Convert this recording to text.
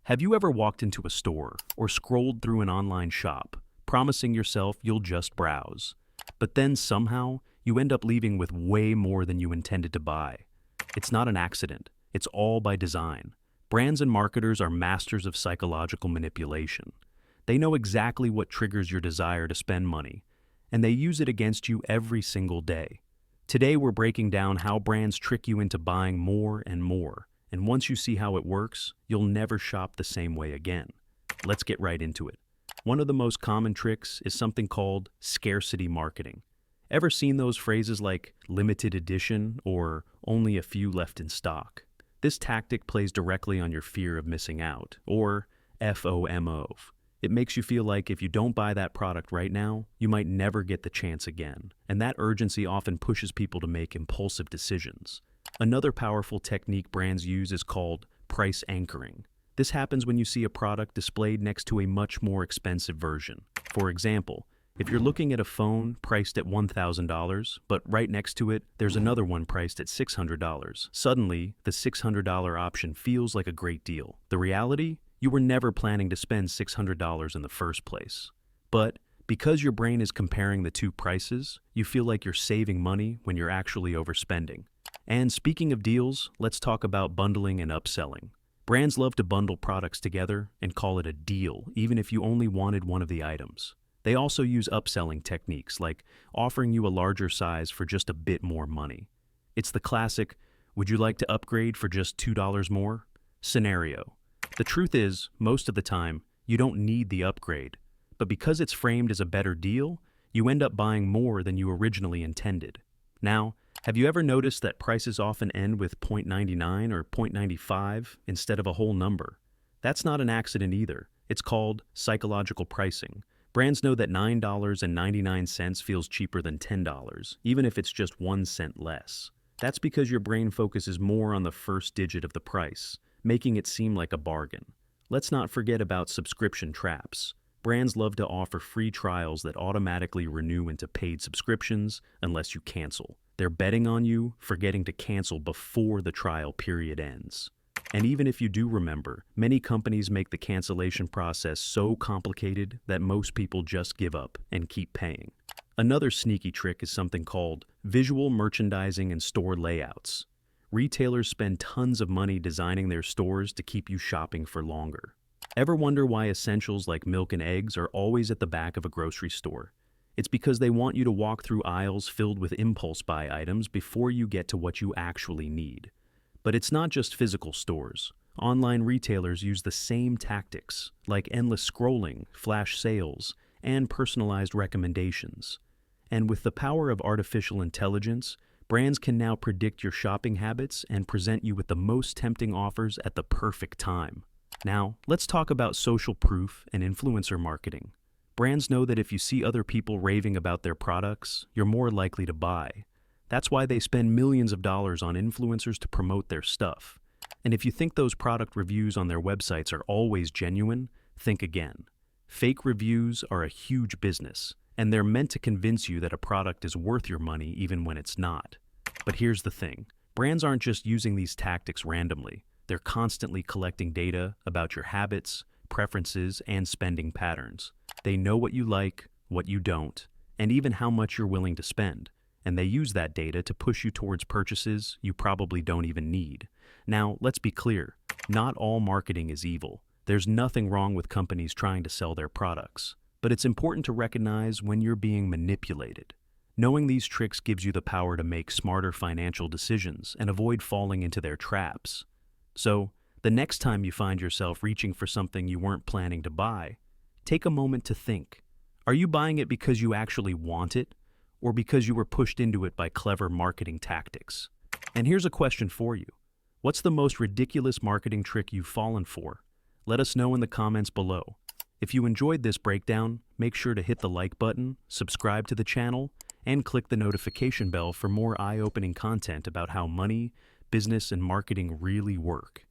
Have you ever walked into a store or scrolled through an online shop, promising yourself you'll just browse, but then somehow you end up leaving with way more than you intended to buy? It's not an accident, it's all by design. Brands and marketers are masters of psychological manipulation. They know exactly what triggers your desire to spend money, and they use it against you every single day. Today we're breaking down how brands trick you into buying more and more. And once you see how it works, you'll never shop the same way again. Let's get right into it. One of the most common tricks is something called scarcity marketing. Ever seen those phrases like limited edition or only a few left in stock? This tactic plays directly on your fear of missing out, or FOMO. It makes you feel like if you don't buy that product right now, you might never get the chance again. And that urgency often pushes people to make impulsive decisions. Another powerful technique brands use is called price anchoring. This happens when you see a product displayed next to a much more expensive version. For example, if you're looking at a phone priced at $1,000, but right next to it, there's another one priced at $600. Suddenly, the $600 option feels like a great deal. The reality? You were never planning to spend $600 in the first place. But because your brain is comparing the two prices, you feel like you're saving money when you're actually overspending. And speaking of deals, let's talk about bundling and upselling. Brands love to bundle products together and call it a deal, even if you only wanted one of the items. They also use upselling techniques like offering you a larger size for just a bit more money. It's the classic, would you like to upgrade for just $2 more? Scenario. The truth is, most of the time, you don't need the upgrade, but because it's framed as a better deal, you end up buying more than you originally intended. Now, have you ever noticed that prices often end with $0.99 or $0.95 instead of a whole number? That's not an accident either. It's called psychological pricing. Brands know that $9.99 feels cheaper than $10, even if it's just 1 cent less. That's because your brain focuses more on the first digit of the price, making it seem like a bargain. Let's not forget about subscription traps. Brands love to offer free trials that automatically renew into paid subscriptions unless you cancel. They're betting on you forgetting to cancel before the trial period ends. And even if you do remember, many companies make the cancellation process so complicated that most people just give up and keep paying. Another sneaky trick is something called visual merchandising and store layouts. Retailers spend tons of money designing their stores to keep you shopping for longer. Ever wonder why essentials like milk and eggs are always at the back of a grocery store? It's because they want you to walk through aisles filled with impulse buy items before you get to what you actually need. But it's not just physical stores. Online retailers use the same tactics, like endless scrolling, flash sales, and personalized recommendations. And with the power of artificial intelligence, brands can now predict your shopping habits and present you with the most tempting offers at the perfect time. Now, let's talk about social proof and influencer marketing. Brands know that if you see other people raving about their products, you're more likely to buy. That's why they spend millions of dollars on influencers to promote their stuff. And if you think those product reviews on their websites are always genuine, think again. Fake reviews are a huge business, and they're meant to convince you that a product is worth your money even when it's not. But here's the thing. Brands aren't just using these tactics randomly. They're constantly collecting data about your habits, preferences, and spending patterns. They know what you like, what you don't, and even how much you're willing to spend. And they use that data to push you towards purchases you probably don't even need. Now, let's be clear. Not all marketing is evil. There's nothing wrong with companies trying to sell their products. But it's important to recognize when you're being manipulated. Knowing these tricks gives you the power to make smarter financial decisions and avoid falling into their traps. So, the next time you find yourself reaching for something you weren't planning to buy, take a moment to think. Are you buying it because you actually want it, or because you were pushed into it by clever marketing tactics? And here's a question for you. What's the most ridiculous marketing trick you've fallen for? Let us know in the comments below. If you enjoyed this breakdown, make sure to hit the like button, subscribe to the channel, and click the notification bell for more eye-opening content about how money, business, and marketing really work.